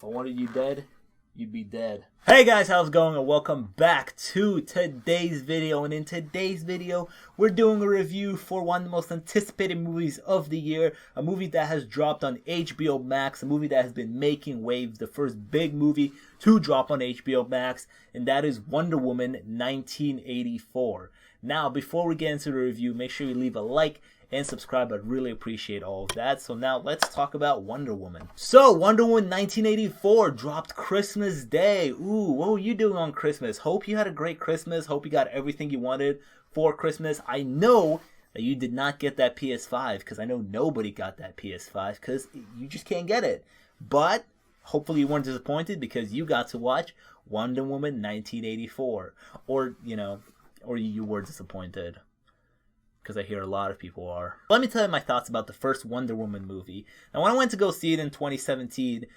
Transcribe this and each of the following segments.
I wanted you dead, you'd be dead. Hey guys, how's it going? And welcome back to today's video. And in today's video, we're doing a review for one of the most anticipated movies of the year. A movie that has dropped on HBO Max. A movie that has been making waves. The first big movie to drop on HBO Max. And that is Wonder Woman 1984. Now, before we get into the review, make sure you leave a like and subscribe. I'd really appreciate all of that. So now let's talk about Wonder Woman. So Wonder Woman 1984 dropped Christmas Day. Ooh, what were you doing on Christmas? Hope you had a great Christmas. Hope you got everything you wanted for Christmas. I know that you did not get that PS5 because I know nobody got that PS5 because you just can't get it. But hopefully you weren't disappointed because you got to watch Wonder Woman 1984. Or you were disappointed. Because I hear a lot of people are. Let me tell you my thoughts about the first Wonder Woman movie. Now, when I went to go see it in 2017,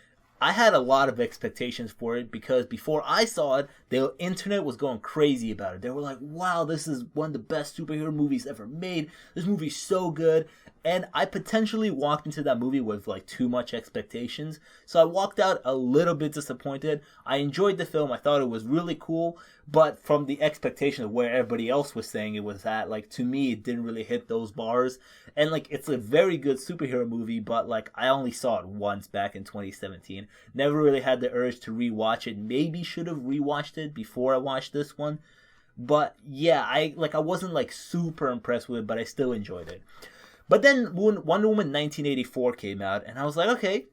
I had a lot of expectations for it because before I saw it, the internet was going crazy about it. They were like, wow, this is one of the best superhero movies ever made. This movie's so good. And I potentially walked into that movie with like too much expectations. So I walked out a little bit disappointed. I enjoyed the film. I thought it was really cool. But from the expectation of where everybody else was saying it was at, like to me, it didn't really hit those bars. And like it's a very good superhero movie, but like I only saw it once back in 2017. Never really had the urge to rewatch it. Maybe should have rewatched it before I watched this one. But yeah, I wasn't like super impressed with it, but I still enjoyed it. But then when Wonder Woman 1984 came out, and I was like, okay,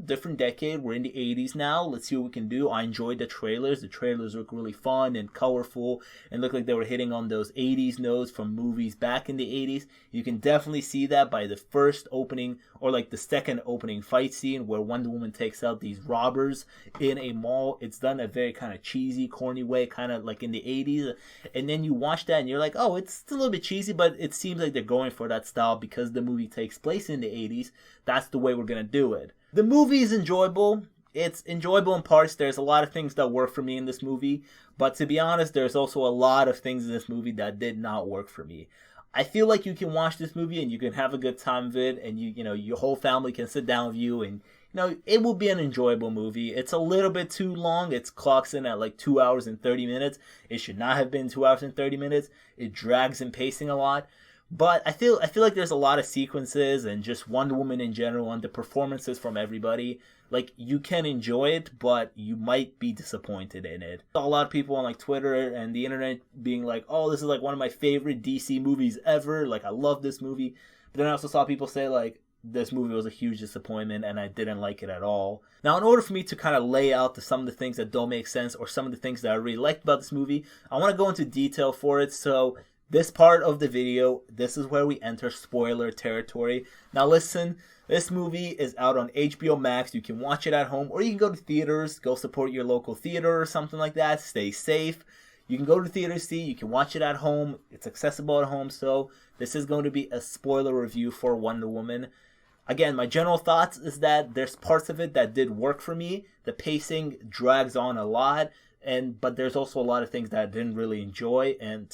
different decade. We're in the 80s now. Let's see what we can do. I enjoyed the trailers. The trailers look really fun and colorful and look like they were hitting on those 80s notes from movies back in the 80s. You can definitely see that by the first opening or like the second opening fight scene where Wonder Woman takes out these robbers in a mall. It's done a very kind of cheesy, corny way, kind of like in the 80s. And then you watch that and you're like, oh, it's a little bit cheesy, but it seems like they're going for that style because the movie takes place in the 80s. That's the way we're going to do it. The movie is enjoyable. It's enjoyable in parts. There's a lot of things that work for me in this movie. But to be honest, there's also a lot of things in this movie that did not work for me. I feel like you can watch this movie and you can have a good time with it. And your whole family can sit down with you. And, it will be an enjoyable movie. It's a little bit too long. It clocks in at like 2 hours and 30 minutes. It should not have been 2 hours and 30 minutes. It drags in pacing a lot. But I feel like there's a lot of sequences and just Wonder Woman in general and the performances from everybody. Like, you can enjoy it, but you might be disappointed in it. A lot of people on like Twitter and the internet being like, oh, this is like one of my favorite DC movies ever. Like, I love this movie. But then I also saw people say like, this movie was a huge disappointment and I didn't like it at all. Now, in order for me to kind of lay out some of the things that don't make sense or some of the things that I really liked about this movie, I want to go into detail for it. So this part of the video, this is where we enter spoiler territory. Now listen, this movie is out on HBO Max. You can watch it at home or you can go to theaters, go support your local theater or something like that. Stay safe. You can go to theaters, see, you can watch it at home. It's accessible at home. So this is going to be a spoiler review for Wonder Woman. Again, my general thoughts is that there's parts of it that did work for me. The pacing drags on a lot, but there's also a lot of things that I didn't really enjoy. And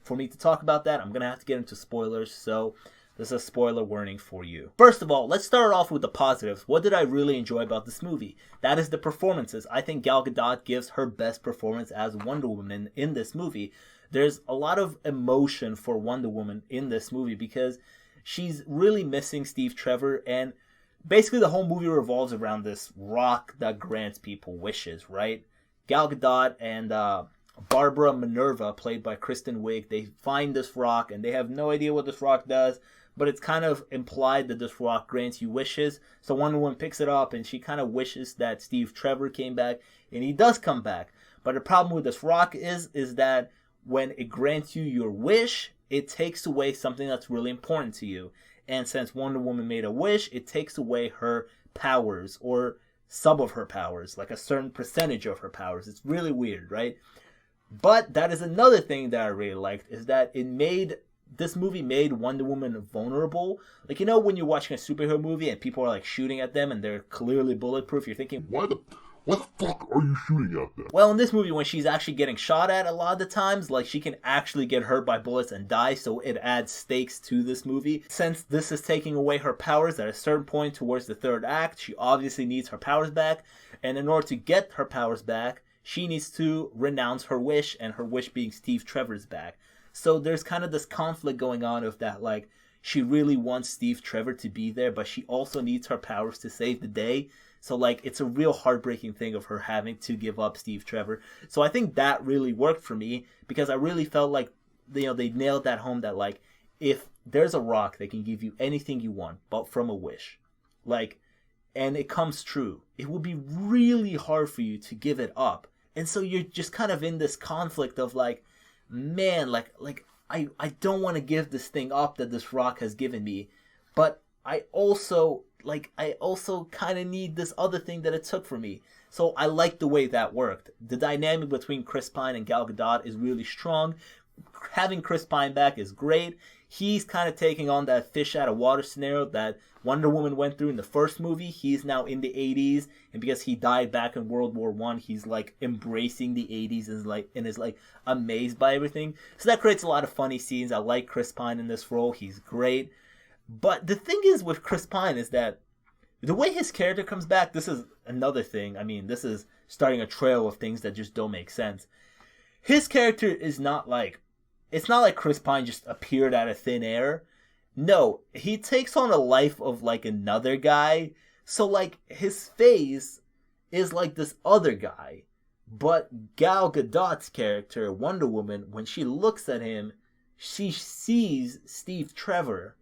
for me to talk about that, I'm going to have to get into spoilers, so this is a spoiler warning for you. First of all, let's start off with the positives. What did I really enjoy about this movie? That is the performances. I think Gal Gadot gives her best performance as Wonder Woman in this movie. There's a lot of emotion for Wonder Woman in this movie because she's really missing Steve Trevor, and basically the whole movie revolves around this rock that grants people wishes, right? Gal Gadot and Barbara Minerva, played by Kristen Wiig, they find this rock and they have no idea what this rock does, but it's kind of implied that this rock grants you wishes. So Wonder Woman picks it up and she kind of wishes that Steve Trevor came back, and he does come back. But the problem with this rock is that when it grants you your wish, it takes away something that's really important to you. And since Wonder Woman made a wish, it takes away her powers or some of her powers, like a certain percentage of her powers. It's really weird, right? But that is another thing that I really liked, is that this movie made Wonder Woman vulnerable. Like, when you're watching a superhero movie and people are like shooting at them and they're clearly bulletproof, you're thinking, What the fuck are you shooting at then? Well, in this movie, when she's actually getting shot at a lot of the times, like, she can actually get hurt by bullets and die, so it adds stakes to this movie. Since this is taking away her powers at a certain point towards the third act, she obviously needs her powers back, and in order to get her powers back, she needs to renounce her wish, and her wish being Steve Trevor's back. So there's kind of this conflict going on of that, like, she really wants Steve Trevor to be there, but she also needs her powers to save the day. So, like, it's a real heartbreaking thing of her having to give up Steve Trevor. So I think that really worked for me because I really felt like, you know, they nailed that home that, like, if there's a rock that can give you anything you want, but from a wish, like, and it comes true, it would be really hard for you to give it up. And so you're just kind of in this conflict of, like, man, I don't want to give this thing up that this rock has given me, but I also kind of need this other thing that it took from me. So I like the way that worked. The dynamic between Chris Pine and Gal Gadot is really strong. Having Chris Pine back is great. He's kind of taking on that fish out of water scenario that Wonder Woman went through in the first movie. He's now in the 80s, and because he died back in World War I, he's like embracing the 80s and is like amazed by everything. So that creates a lot of funny scenes. I like Chris Pine in this role. He's great. But the thing is with Chris Pine is that the way his character comes back, this is another thing. I mean, this is starting a trail of things that just don't make sense. His character is not like, it's not like Chris Pine just appeared out of thin air. No, he takes on a life of like another guy. So like his face is like this other guy. But Gal Gadot's character, Wonder Woman, when she looks at him, she sees Steve Trevor.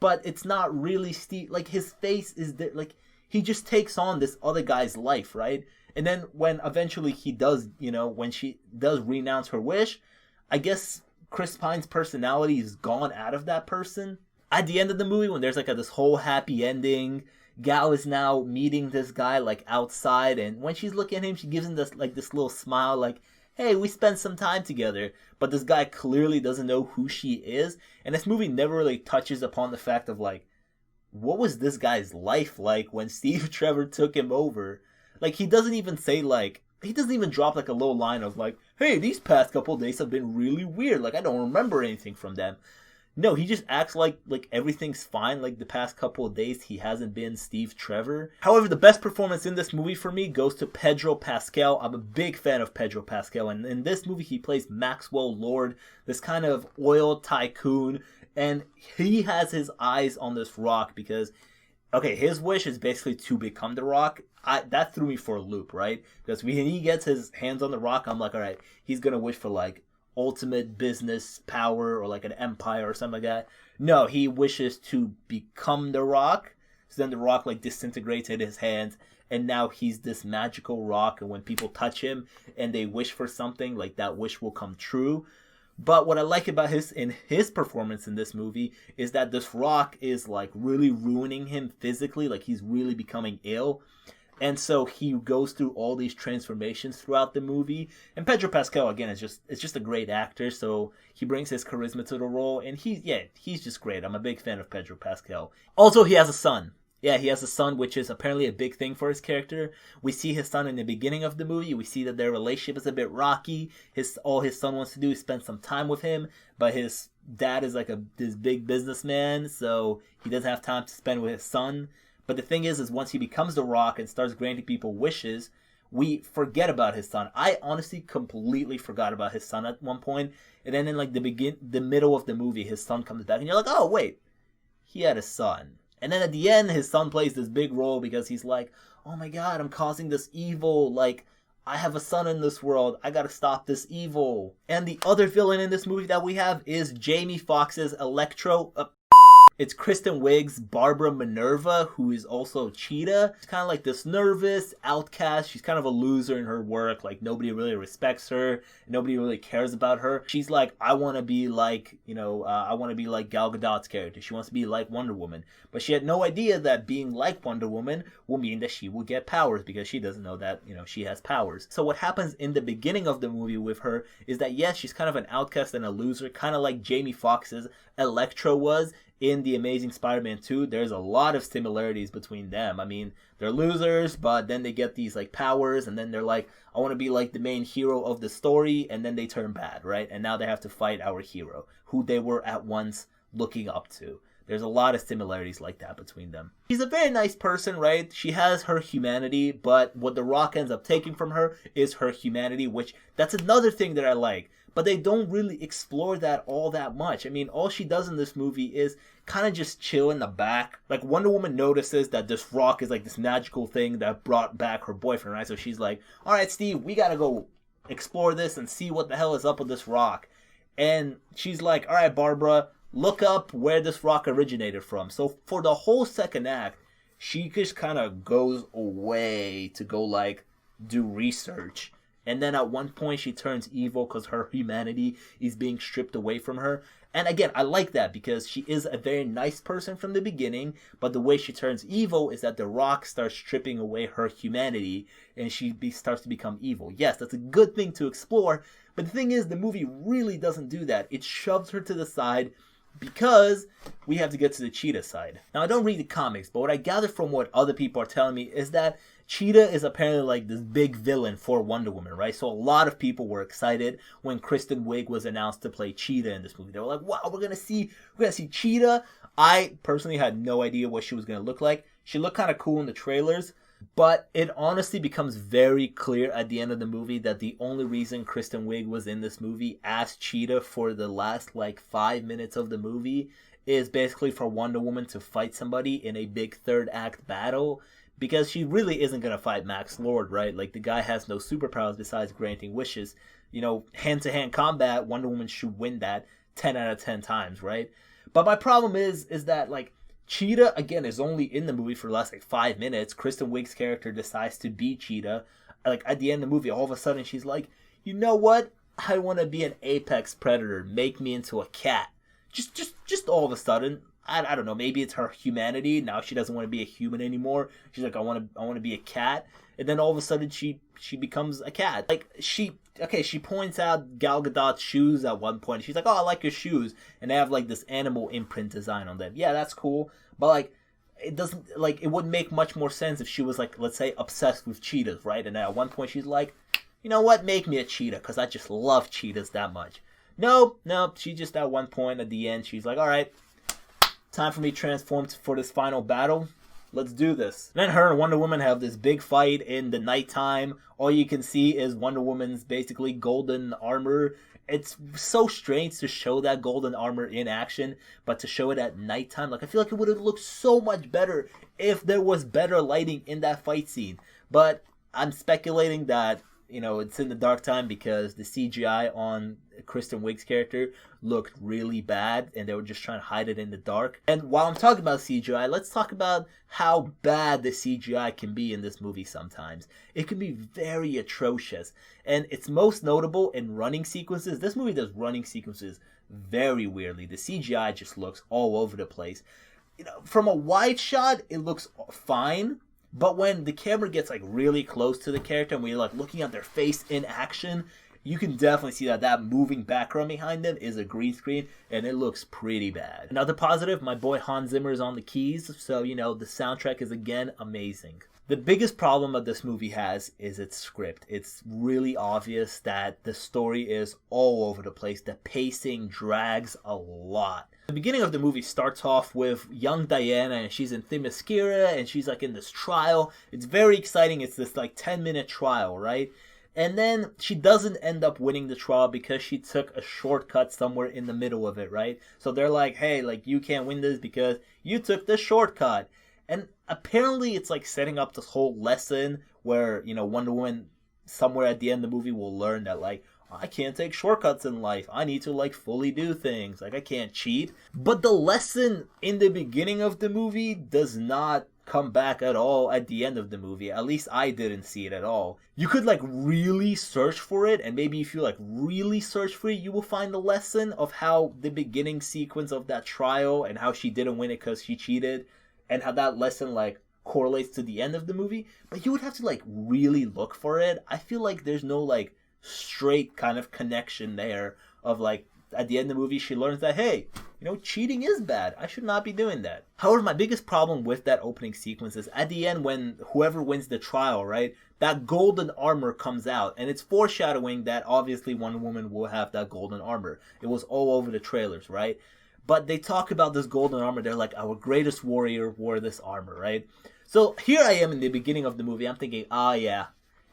But it's not really Steve. Like, his face is there. Like, he just takes on this other guy's life, right? And then when eventually he does, you know, when she does renounce her wish, I guess Chris Pine's personality is gone out of that person. At the end of the movie, when there's like this whole happy ending, Gal is now meeting this guy like outside, and when she's looking at him, she gives him this little smile, like, hey, we spent some time together. But this guy clearly doesn't know who she is. And this movie never really touches upon the fact of, like, what was this guy's life like when Steve Trevor took him over? Like, he doesn't even say, like, he doesn't even drop, like, a little line of, like, hey, these past couple of days have been really weird. Like, I don't remember anything from them. No, he just acts like everything's fine. Like the past couple of days, he hasn't been Steve Trevor. However, the best performance in this movie for me goes to Pedro Pascal. I'm a big fan of Pedro Pascal, and in this movie, he plays Maxwell Lord, this kind of oil tycoon, and he has his eyes on this rock because, okay, his wish is basically to become the Rock. That threw me for a loop, right? Because when he gets his hands on the rock, I'm like, all right, he's gonna wish for like ultimate business power or like an empire or something like that. No, he wishes to become the Rock. So then the Rock like disintegrates in his hands, and now he's this magical rock, and when people touch him and they wish for something, like that wish will come true. But what I like about his performance in this movie is that this rock is like really ruining him physically, like he's really becoming ill. And so he goes through all these transformations throughout the movie. And Pedro Pascal, again, is just a great actor. So he brings his charisma to the role. And he's just great. I'm a big fan of Pedro Pascal. Also, he has a son. Yeah, he has a son, which is apparently a big thing for his character. We see his son in the beginning of the movie. We see that their relationship is a bit rocky. All his son wants to do is spend some time with him. But his dad is like this big businessman. So he doesn't have time to spend with his son. But the thing is once he becomes the Rock and starts granting people wishes, we forget about his son. I honestly completely forgot about his son at one point. And then in like the middle of the movie, his son comes back, and you're like, oh wait, he had a son. And then at the end, his son plays this big role because he's like, oh my god, I'm causing this evil. Like, I have a son in this world. I gotta stop this evil. And the other villain in this movie that we have is Jamie Foxx's Electro. It's Kristen Wiig's Barbara Minerva, who is also Cheetah. She's kind of like this nervous outcast. She's kind of a loser in her work. Like, nobody really respects her. Nobody really cares about her. She's like, I want to be like, I want to be like Gal Gadot's character. She wants to be like Wonder Woman. But she had no idea that being like Wonder Woman will mean that she will get powers, because she doesn't know that, she has powers. So what happens in the beginning of the movie with her is that, yes, she's kind of an outcast and a loser, kind of like Jamie Foxx's Electro was. in The Amazing Spider-Man 2, there's a lot of similarities between them. I mean, they're losers, but then they get these like powers, and then they're like, I want to be like the main hero of the story, and then they turn bad, right? And now they have to fight our hero, who they were at once looking up to. There's a lot of similarities like that between them. She's a very nice person, right? She has her humanity, but what The Rock ends up taking from her is her humanity, which that's another thing that I like. But they don't really explore that all that much. I mean, all she does in this movie is kind of just chill in the back. Like, Wonder Woman notices that this rock is like this magical thing that brought back her boyfriend, right? So she's like, all right, Steve, we gotta go explore this and see what the hell is up with this rock. And she's like, all right, Barbara, look up where this rock originated from. So for the whole second act, she just kind of goes away to go like do research. And then at one point she turns evil because her humanity is being stripped away from her. And again, I like that because she is a very nice person from the beginning, but the way she turns evil is that the rock starts stripping away her humanity and she starts to become evil. Yes, that's a good thing to explore, but the thing is, the movie really doesn't do that. It shoves her to the side because we have to get to the Cheetah side. Now, I don't read the comics, but what I gather from what other people are telling me is that Cheetah is apparently like this big villain for Wonder Woman, right? So a lot of people were excited when Kristen Wiig was announced to play Cheetah in this movie. They were like, wow, we're gonna see Cheetah. I personally had no idea what she was gonna look like. She looked kind of cool in the trailers, but it honestly becomes very clear at the end of the movie that the only reason Kristen Wiig was in this movie as Cheetah for the last like 5 minutes of the movie is basically for Wonder Woman to fight somebody in a big third act battle, because she really isn't going to fight Max Lord, right? Like, the guy has no superpowers besides granting wishes. You know, hand-to-hand combat, Wonder Woman should win that 10 out of 10 times, right? But my problem is that, like, Cheetah, again, is only in the movie for the last, like, 5 minutes. Kristen Wiig's character decides to be Cheetah. Like, at the end of the movie, all of a sudden, she's like, you know what? I want to be an apex predator. Make me into a cat. Just all of a sudden. I don't know, maybe it's her humanity. Now she doesn't want to be a human anymore. She's like, I want to be a cat. And then all of a sudden she becomes a cat. Like, she points out Gal Gadot's shoes at one point. She's like, oh, I like your shoes. And they have like this animal imprint design on them. Yeah, that's cool. But like, it doesn't, like, it would make much more sense if she was like, let's say, obsessed with cheetahs, right? And at one point she's like, you know what, make me a cheetah, because I just love cheetahs that much. No, she just at one point at the end, she's like, all right, time for me to transform for this final battle. Let's do this. Then her and Wonder Woman have this big fight in the nighttime. All you can see is Wonder Woman's basically golden armor. It's so strange to show that golden armor in action, but to show it at nighttime, like, I feel like it would have looked so much better if there was better lighting in that fight scene. But I'm speculating that, you know, it's in the dark time because the CGI on Kristen Wiig's character looked really bad and they were just trying to hide it in the dark. And while I'm talking about CGI, let's talk about how bad the CGI can be in this movie sometimes. It can be very atrocious, and it's most notable in running sequences. This movie does running sequences very weirdly. The CGI just looks all over the place. You know, from a wide shot, it looks fine. But when the camera gets like really close to the character and we're like looking at their face in action, you can definitely see that moving background behind them is a green screen, and it looks pretty bad. Another positive, my boy Hans Zimmer is on the keys, so, you know, the soundtrack is again amazing. The biggest problem that this movie has is its script. It's really obvious that the story is all over the place. The pacing drags a lot. The beginning of the movie starts off with young Diana, and she's in Themyscira, and she's like in this trial. It's very exciting. It's this like 10-minute trial, right? And then she doesn't end up winning the trial because she took a shortcut somewhere in the middle of it, right? So they're like, hey, like, you can't win this because you took the shortcut. And apparently it's like setting up this whole lesson where, you know, Wonder Woman somewhere at the end of the movie will learn that, like, I can't take shortcuts in life. I need to, like, fully do things. Like, I can't cheat. But the lesson in the beginning of the movie does not come back at all at the end of the movie. At least I didn't see it at all. You could like really search for it, and maybe if you like really search for it, you will find the lesson of how the beginning sequence of that trial and how she didn't win it because she cheated, and how that lesson like correlates to the end of the movie. But you would have to like really look for it. I feel like there's no like straight kind of connection there of like at the end of the movie she learns that, hey, cheating is bad. I should not be doing that. However, my biggest problem with that opening sequence is at the end when whoever wins the trial, right, that golden armor comes out, and it's foreshadowing that obviously Wonder Woman will have that golden armor. It was all over the trailers, right? But they talk about this golden armor. They're like, our greatest warrior wore this armor, right? So here I am in the beginning of the movie. I'm thinking, yeah,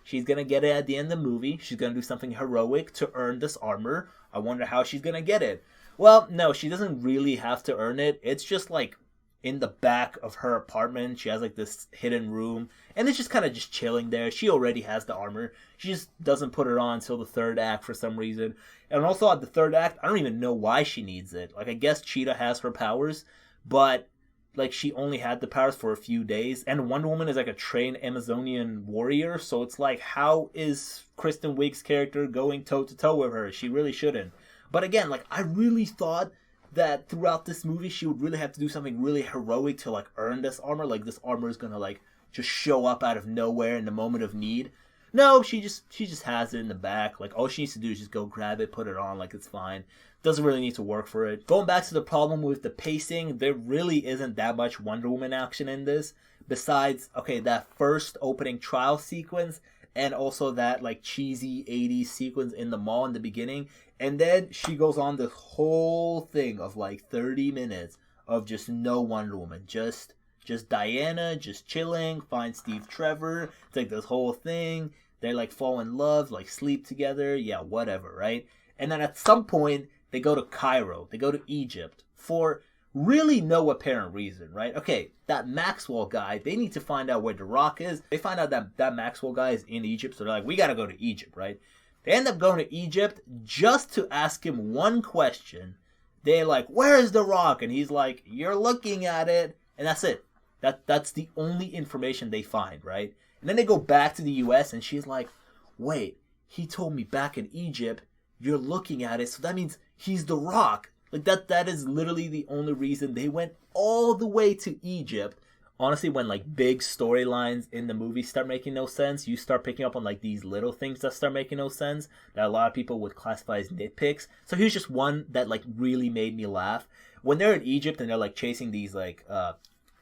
she's going to get it at the end of the movie. She's going to do something heroic to earn this armor. I wonder how she's going to get it. Well, no, she doesn't really have to earn it. It's just like in the back of her apartment. She has like this hidden room, and it's just kind of just chilling there. She already has the armor. She just doesn't put it on until the third act for some reason. And also at the third act, I don't even know why she needs it. Like, I guess Cheetah has her powers, but like she only had the powers for a few days. And Wonder Woman is like a trained Amazonian warrior, so it's like, how is Kristen Wiig's character going toe to toe with her? She really shouldn't. But again, like, I really thought that throughout this movie, she would really have to do something really heroic to, like, earn this armor. Like, this armor is gonna, like, just show up out of nowhere in the moment of need. No, she just has it in the back. Like, all she needs to do is just go grab it, put it on, like, it's fine. Doesn't really need to work for it. Going back to the problem with the pacing, there really isn't that much Wonder Woman action in this. Besides, okay, that first opening trial sequence, and also that, like, cheesy 80s sequence in the mall in the beginning. And then she goes on this whole thing of, like, 30 minutes of just no Wonder Woman. Just Diana, just chilling, find Steve Trevor. It's like this whole thing. They, like, fall in love, like, sleep together. Yeah, whatever, right? And then at some point, they go to Cairo. They go to Egypt for really no apparent reason, right? Okay, that Maxwell guy, they need to find out where The Rock is. They find out that Maxwell guy is in Egypt, so they're like, we gotta go to Egypt, right? They end up going to Egypt just to ask him one question. They're like, where's The Rock? And he's like, you're looking at it. And that's it. That's the only information they find, right? And then they go back to the US, and she's like, wait, he told me back in Egypt, you're looking at it, so that means he's The Rock. Like, that is literally the only reason they went all the way to Egypt. Honestly, when, like, big storylines in the movie start making no sense, you start picking up on, like, these little things that start making no sense that a lot of people would classify as nitpicks. So here's just one that, like, really made me laugh. When they're in Egypt and they're, like, chasing these, like,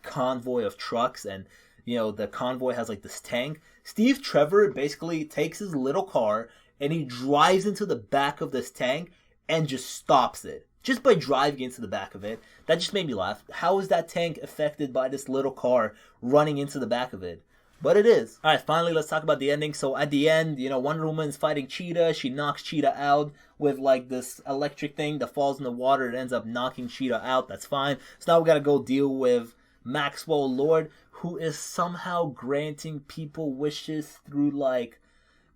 convoy of trucks, and, the convoy has, like, this tank, Steve Trevor basically takes his little car and he drives into the back of this tank and just stops it. Just by driving into the back of it. That just made me laugh. How is that tank affected by this little car running into the back of it? But it is. Alright, finally, let's talk about the ending. So at the end, Wonder Woman's fighting Cheetah. She knocks Cheetah out with, like, this electric thing that falls in the water. It ends up knocking Cheetah out. That's fine. So now we gotta go deal with Maxwell Lord, who is somehow granting people wishes through, like,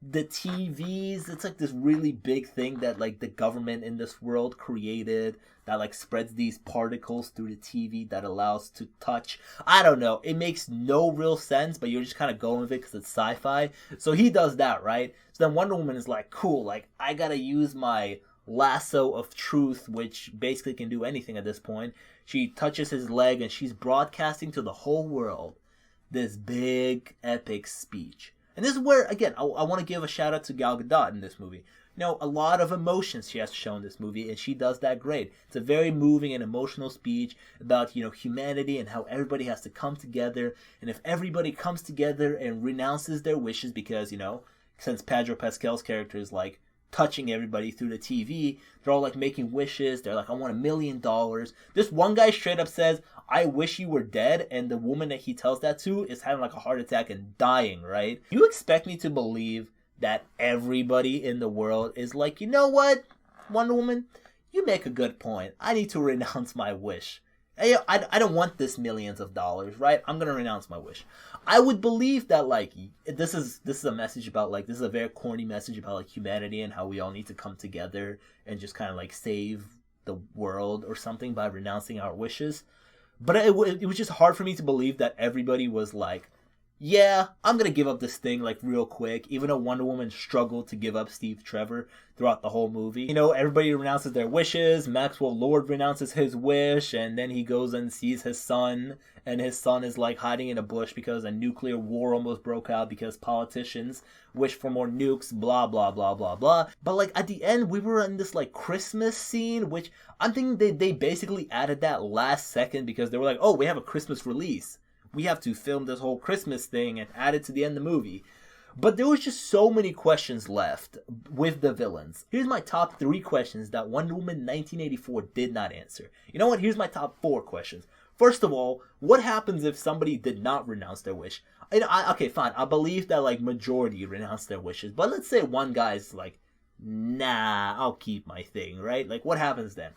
the TVs. It's like this really big thing that, like, the government in this world created that, like, spreads these particles through the TV that allows to touch. I don't know. It makes no real sense, but you're just kind of going with it because it's sci-fi. So he does that, right? So then Wonder Woman is like, cool, like, I gotta use my lasso of truth, which basically can do anything at this point. She touches his leg and she's broadcasting to the whole world this big, epic speech. And this is where, again, I want to give a shout out to Gal Gadot in this movie. A lot of emotions she has to show in this movie, and she does that great. It's a very moving and emotional speech about, humanity and how everybody has to come together. And if everybody comes together and renounces their wishes, because, since Pedro Pascal's character is, like, touching everybody through the TV, they're all, like, making wishes. They're like, I want $1 million. This one guy straight up says, I wish you were dead, and the woman that he tells that to is having, like, a heart attack and dying, right? You expect me to believe that everybody in the world is like, you know what, Wonder Woman, you make a good point. I need to renounce my wish. I don't want this millions of dollars, right? I'm gonna renounce my wish. I would believe that, like, this is a message about, like, this is a very corny message about, like, humanity and how we all need to come together and just kind of, like, save the world or something by renouncing our wishes. But it was just hard for me to believe that everybody was, like, yeah, I'm gonna give up this thing like real quick, even though Wonder Woman struggled to give up Steve Trevor throughout the whole movie. You know, everybody renounces their wishes, Maxwell Lord renounces his wish, and then he goes and sees his son, and his son is like hiding in a bush because a nuclear war almost broke out because politicians wish for more nukes, blah blah blah blah blah. But like at the end, we were in this like Christmas scene, which I'm thinking they basically added that last second because they were like, oh, we have a Christmas release. We have to film this whole Christmas thing and add it to the end of the movie. But there was just so many questions left with the villains. Here's my top 3 questions that Wonder Woman 1984 did not answer. You know what? Here's my top 4 questions. First of all, what happens if somebody did not renounce their wish? Okay, fine. I believe that like majority renounced their wishes. But let's say one guy's like, nah, I'll keep my thing, right? Like what happens then?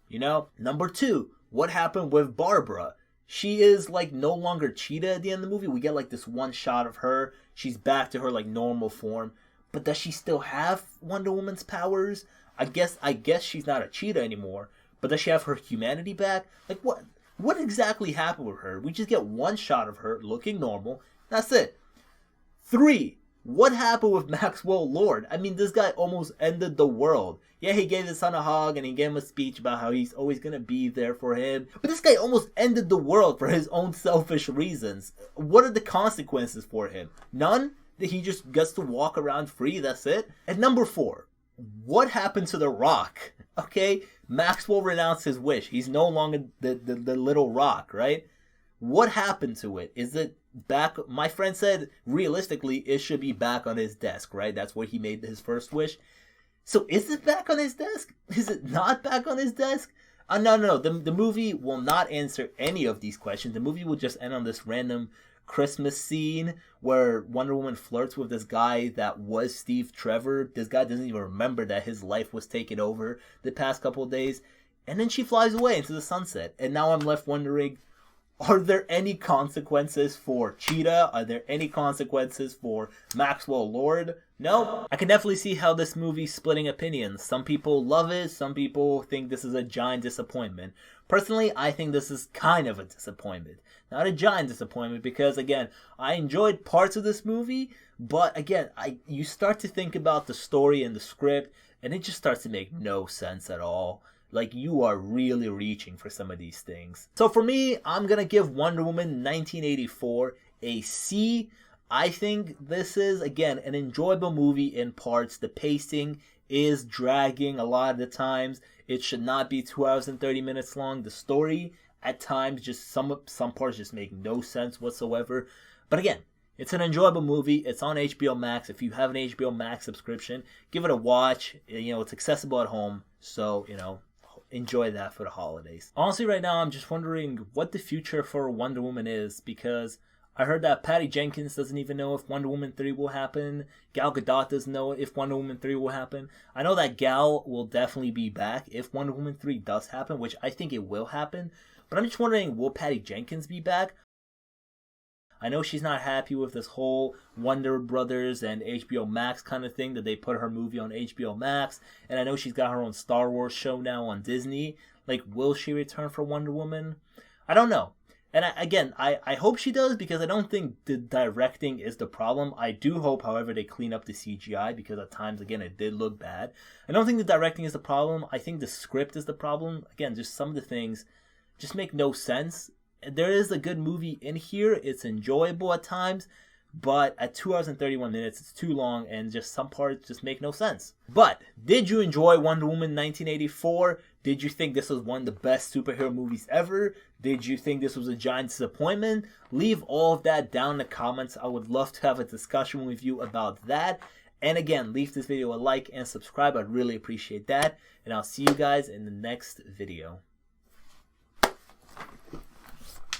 You know? Number 2, what happened with Barbara? She is like no longer Cheetah at the end of the movie. We get like this one shot of her. She's back to her like normal form. But does she still have Wonder Woman's powers? I guess she's not a Cheetah anymore. But does she have her humanity back? Like what exactly happened with her? We just get one shot of her looking normal. That's it. 3. What happened with Maxwell Lord? I mean, this guy almost ended the world. Yeah, he gave his son a hug and he gave him a speech about how he's always going to be there for him. But this guy almost ended the world for his own selfish reasons. What are the consequences for him? None? That he just gets to walk around free, that's it? And number 4, what happened to The Rock? Okay, Maxwell renounced his wish. He's no longer the little rock, right? What happened to it? Is it back? My friend said realistically it should be back on his desk, right? That's where he made his first wish. So is it back on his desk? Is it not back on his desk? No. The movie will not answer any of these questions. The movie will just end on this random Christmas scene where Wonder Woman flirts with this guy that was Steve Trevor. This guy doesn't even remember that his life was taken over the past couple of days. And then she flies away into the sunset. And now I'm left wondering, are there any consequences for Cheetah? Are there any consequences for Maxwell Lord? No. I can definitely see how this movie's splitting opinions. Some people love it. Some people think this is a giant disappointment. Personally, I think this is kind of a disappointment. Not a giant disappointment because, again, I enjoyed parts of this movie. But, again, you start to think about the story and the script, and it just starts to make no sense at all. Like, you are really reaching for some of these things. So for me, I'm going to give Wonder Woman 1984 a C. I think this is, again, an enjoyable movie in parts. The pacing is dragging a lot of the times. It should not be 2 hours and 30 minutes long. The story, at times, just some parts just make no sense whatsoever. But again, it's an enjoyable movie. It's on HBO Max. If you have an HBO Max subscription, give it a watch. You know, it's accessible at home. So, you know, enjoy that for the holidays. Honestly, right now, I'm just wondering what the future for Wonder Woman is, because I heard that Patty Jenkins doesn't even know if Wonder Woman 3 will happen. Gal Gadot doesn't know if Wonder Woman 3 will happen. I know that Gal will definitely be back if Wonder Woman 3 does happen, which I think it will happen. But I'm just wondering, will Patty Jenkins be back? I know she's not happy with this whole Wonder Brothers and HBO Max kind of thing that they put her movie on HBO Max. And I know she's got her own Star Wars show now on Disney. Like, will she return for Wonder Woman? I don't know. And I hope she does, because I don't think the directing is the problem. I do hope, however, they clean up the CGI, because at times, again, it did look bad. I don't think the directing is the problem. I think the script is the problem. Again, just some of the things just make no sense. There is a good movie in here. It's enjoyable at times, but at 2 hours and 31 minutes, it's too long, and just some parts just make no sense. But did you enjoy Wonder Woman 1984? Did you think this was one of the best superhero movies ever? Did you think this was a giant disappointment? Leave all of that down in the comments. I would love to have a discussion with you about that. And again, leave this video a like and subscribe. I'd really appreciate that. And I'll see you guys in the next video.